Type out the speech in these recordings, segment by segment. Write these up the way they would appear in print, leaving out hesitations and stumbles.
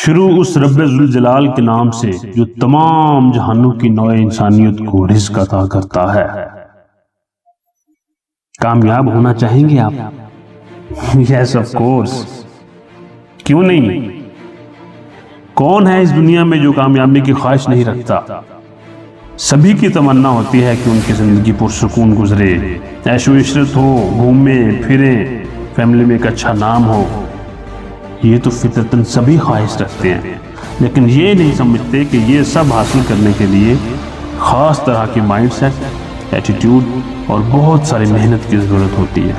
شروع اس رب ذوالجلال کے نام سے جو تمام جہانوں کی نوع انسانیت کو رزق عطا کرتا ہے۔ کامیاب ہونا چاہیں گے آپ؟ یس آف کورس، کیوں نہیں؟ کون ہے اس دنیا میں جو کامیابی کی خواہش نہیں رکھتا؟ سبھی کی تمنا ہوتی ہے کہ ان کی زندگی پرسکون گزرے، عیش و عشرت ہو، گھومیں پھریں، فیملی میں ایک اچھا نام ہو۔ یہ تو فطرتاً سبھی خواہش رکھتے ہیں، لیکن یہ نہیں سمجھتے کہ یہ سب حاصل کرنے کے لیے خاص طرح کی مائنڈ سیٹ، ایٹیٹیوڈ اور بہت ساری محنت کی ضرورت ہوتی ہے۔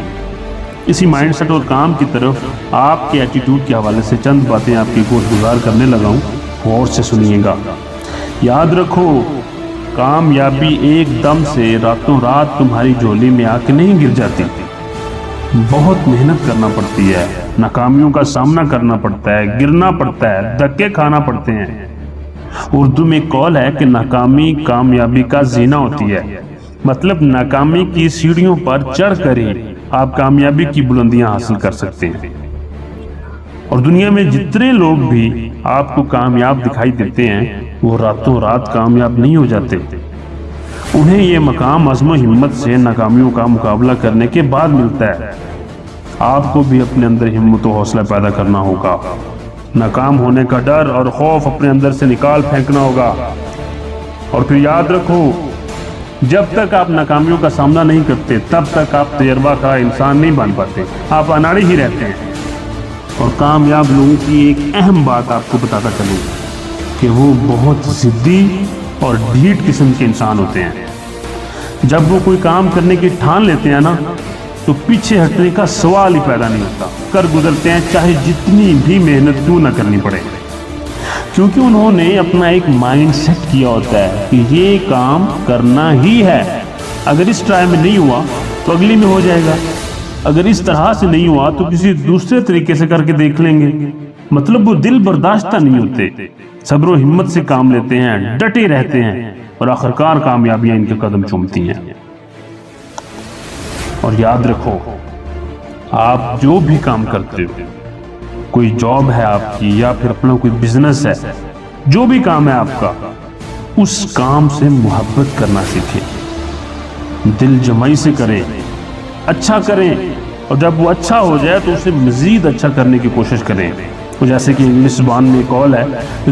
اسی مائنڈ سیٹ اور کام کی طرف آپ کے ایٹیٹیوڈ کے حوالے سے چند باتیں آپ کی گوش گزار کرنے لگا ہوں، غور سے سنیے گا۔ یاد رکھو، کامیابی ایک دم سے راتوں رات تمہاری جھولی میں آ کے نہیں گر جاتی۔ بہت محنت کرنا پڑتی ہے، ناکامیوں کا سامنا کرنا پڑتا ہے، گرنا پڑتا ہے، دھکے کھانا پڑتے ہیں۔ اردو میں ایک قول ہے کہ ناکامی کامیابی کا زینہ ہوتی ہے، مطلب ناکامی کی سیڑھیوں پر چڑھ کر ہی آپ کامیابی کی بلندیاں حاصل کر سکتے ہیں۔ اور دنیا میں جتنے لوگ بھی آپ کو کامیاب دکھائی دیتے ہیں وہ راتوں رات کامیاب نہیں ہو جاتے۔ انہیں یہ مقام عزم و ہمت سے ناکامیوں کا مقابلہ کرنے کے بعد ملتا ہے۔ آپ کو بھی اپنے اندر ہمت و حوصلہ پیدا کرنا ہوگا، ناکام ہونے کا ڈر اور خوف اپنے اندر سے نکال پھینکنا ہوگا۔ اور پھر یاد رکھو، جب تک آپ ناکامیوں کا سامنا نہیں کرتے تب تک آپ تجربہ کار انسان نہیں بن پاتے، آپ اناڑی ہی رہتے ہیں۔ اور کامیاب لوگوں کی ایک اہم بات آپ کو بتاتا چلوں کہ وہ بہت ضدی اور ڈھیٹ قسم کے انسان ہوتے ہیں۔ جب وہ کوئی کام کرنے کی ٹھان لیتے ہیں نا تو پیچھے ہٹنے کا سوال ہی پیدا نہیں ہوتا، کر گزرتے ہیں چاہے جتنی بھی محنت کیوں نہ کرنی پڑے، کیونکہ انہوں نے اپنا ایک مائنڈ سیٹ کیا ہوتا ہے کہ یہ کام کرنا ہی ہے۔ اگر اس ٹرائی میں نہیں ہوا تو اگلی میں ہو جائے گا، اگر اس طرح سے نہیں ہوا تو کسی دوسرے طریقے سے کر کے دیکھ لیں گے۔ مطلب وہ دل برداشتہ نہیں ہوتے، صبر و ہمت سے کام لیتے ہیں، ڈٹے رہتے ہیں اور آخرکار کامیابیاں ان کے قدم چومتی ہیں۔ اور یاد رکھو، آپ جو بھی کام کرتے ہو، کوئی جاب ہے آپ کی یا پھر اپنا کوئی بزنس ہے، جو بھی کام ہے آپ کا، اس کام سے محبت کرنا سیکھیں، دل جمعی سے کریں، اچھا کریں، اور جب وہ اچھا ہو جائے تو اسے مزید اچھا کرنے کی کوشش کریں۔ جیسے کہ انگلش زبان میں قول ہے،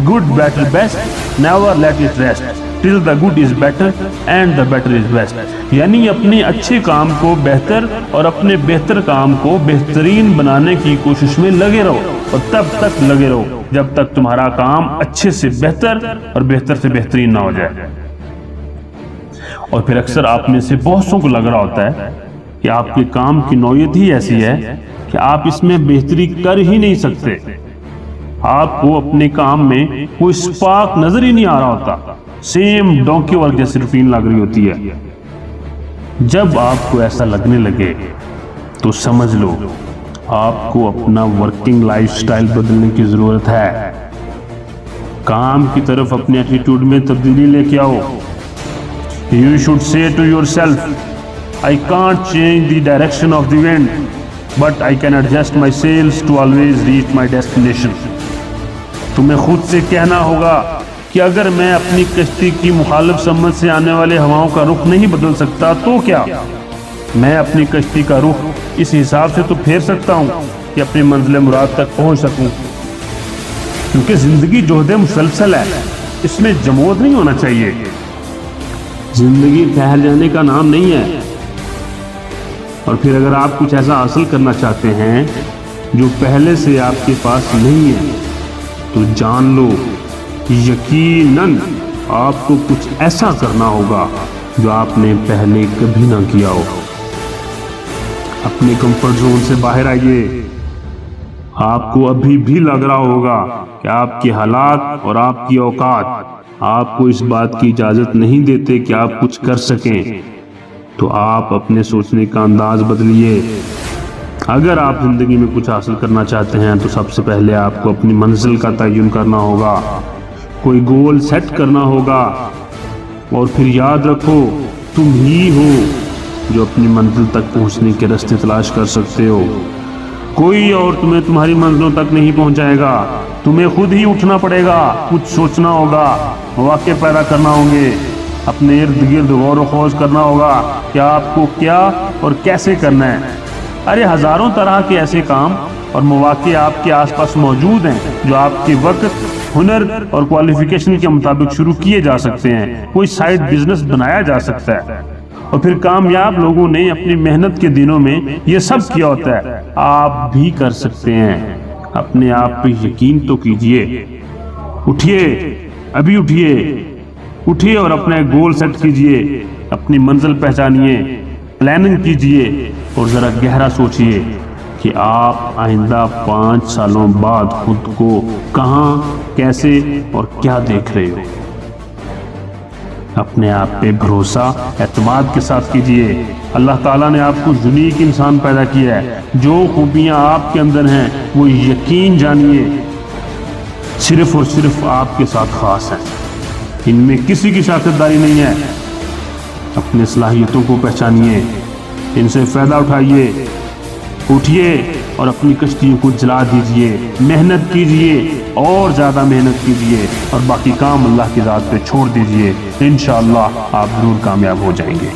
good better best, never late it rest till the good is better and the better is best. یعنی اپنے اچھے کام کو بہتر اور اپنے بہتر کام کو بہترین بنانے کی کوشش میں لگے رہو، اور تب تک لگے رہو جب تک تمہارا کام اچھے سے بہتر اور بہتر سے بہترین نہ ہو جائے۔ اور پھر اکثر آپ میں سے بہت سو کو لگ رہا ہوتا ہے کہ آپ کے کام کی نوعیت ہی ایسی ہے کہ آپ اس میں بہتری کر ہی نہیں سکتے، آپ کو اپنے کام میں کوئی سپارک نظر ہی نہیں آ رہا ہوتا، سیم ڈونکی ورک جیسی روٹین لگ رہی ہوتی ہے۔ جب آپ کو ایسا لگنے لگے تو سمجھ لو آپ کو اپنا ورکنگ لائف سٹائل بدلنے کی ضرورت ہے۔ کام کی طرف اپنے ایٹیٹیوڈ میں تبدیلی لے کے آؤ۔ You should say to yourself, I can't change the direction of the wind, but I can adjust my sails to always reach my destination۔ تمہیں خود سے کہنا ہوگا کہ اگر میں اپنی کشتی کی مخالف سمت سے آنے والے ہواؤں کا رخ نہیں بدل سکتا تو کیا، میں اپنی کشتی کا رخ اس حساب سے تو پھیر سکتا ہوں کہ اپنی منزل مراد تک پہنچ سکوں۔ کیونکہ زندگی جہد مسلسل ہے، اس میں جمود نہیں ہونا چاہیے۔ زندگی ٹھہر جانے کا نام نہیں ہے۔ اور پھر اگر آپ کچھ ایسا حاصل کرنا چاہتے ہیں جو پہلے سے آپ کے پاس نہیں ہے تو جان لو یقیناً آپ کو کچھ ایسا کرنا ہوگا جو آپ نے پہلے کبھی نہ کیا ہو۔ اپنے کمفرٹ زون سے باہر آئیے۔ آپ کو ابھی بھی لگ رہا ہوگا کہ آپ کے حالات اور آپ کی اوقات آپ کو اس بات کی اجازت نہیں دیتے کہ آپ کچھ کر سکیں، تو آپ اپنے سوچنے کا انداز بدلیے۔ اگر آپ زندگی میں کچھ حاصل کرنا چاہتے ہیں تو سب سے پہلے آپ کو اپنی منزل کا تعین کرنا ہوگا، کوئی گول سیٹ کرنا ہوگا، اور پھر یاد رکھو تم ہی ہو جو اپنی منزل تک پہنچنے کے راستے تلاش کر سکتے ہو۔ کوئی اور تمہیں تمہاری منزلوں تک نہیں پہنچائے گا۔ تمہیں خود ہی اٹھنا پڑے گا، کچھ سوچنا ہوگا، مواقع پیدا کرنا ہوں گے، اپنے ارد گرد غور و خوض کرنا ہوگا کہ آپ کو کیا اور کیسے کرنا ہے۔ ارے ہزاروں طرح کے ایسے کام اور مواقع آپ کے آس پاس موجود ہیں جو آپ کے وقت، ہنر اور کوالیفیکیشن کے مطابق شروع کیے جا سکتے ہیں۔ کوئی سائیڈ بزنس بنایا جا سکتا ہے، اور پھر کامیاب لوگوں نے اپنی محنت کے دنوں میں یہ سب کیا ہوتا ہے۔ آپ بھی کر سکتے ہیں، اپنے آپ پہ یقین تو کیجئے۔ اٹھیے، ابھی اٹھیے، اٹھیے اور اپنے گول سیٹ کیجئے، اپنی منزل پہچانیے، پلاننگ کیجئے اور ذرا گہرا سوچئے کہ آپ آئندہ 5 سالوں بعد خود کو کہاں، کیسے اور کیا دیکھ رہے ہو۔ اپنے آپ پہ بھروسہ اعتماد کے ساتھ کیجئے۔ اللہ تعالیٰ نے آپ کو یونیک انسان پیدا کیا ہے۔ جو خوبیاں آپ کے اندر ہیں وہ یقین جانیے صرف اور صرف آپ کے ساتھ خاص ہیں، ان میں کسی کی شراکت داری نہیں ہے۔ اپنے صلاحیتوں کو پہچانیے، ان سے فائدہ اٹھائیے، اٹھیے اور اپنی کشتیوں کو جلا دیجئے، محنت کیجئے اور زیادہ محنت کیجئے اور باقی کام اللہ کی ذات پہ چھوڑ دیجئے۔ انشاءاللہ آپ ضرور کامیاب ہو جائیں گے۔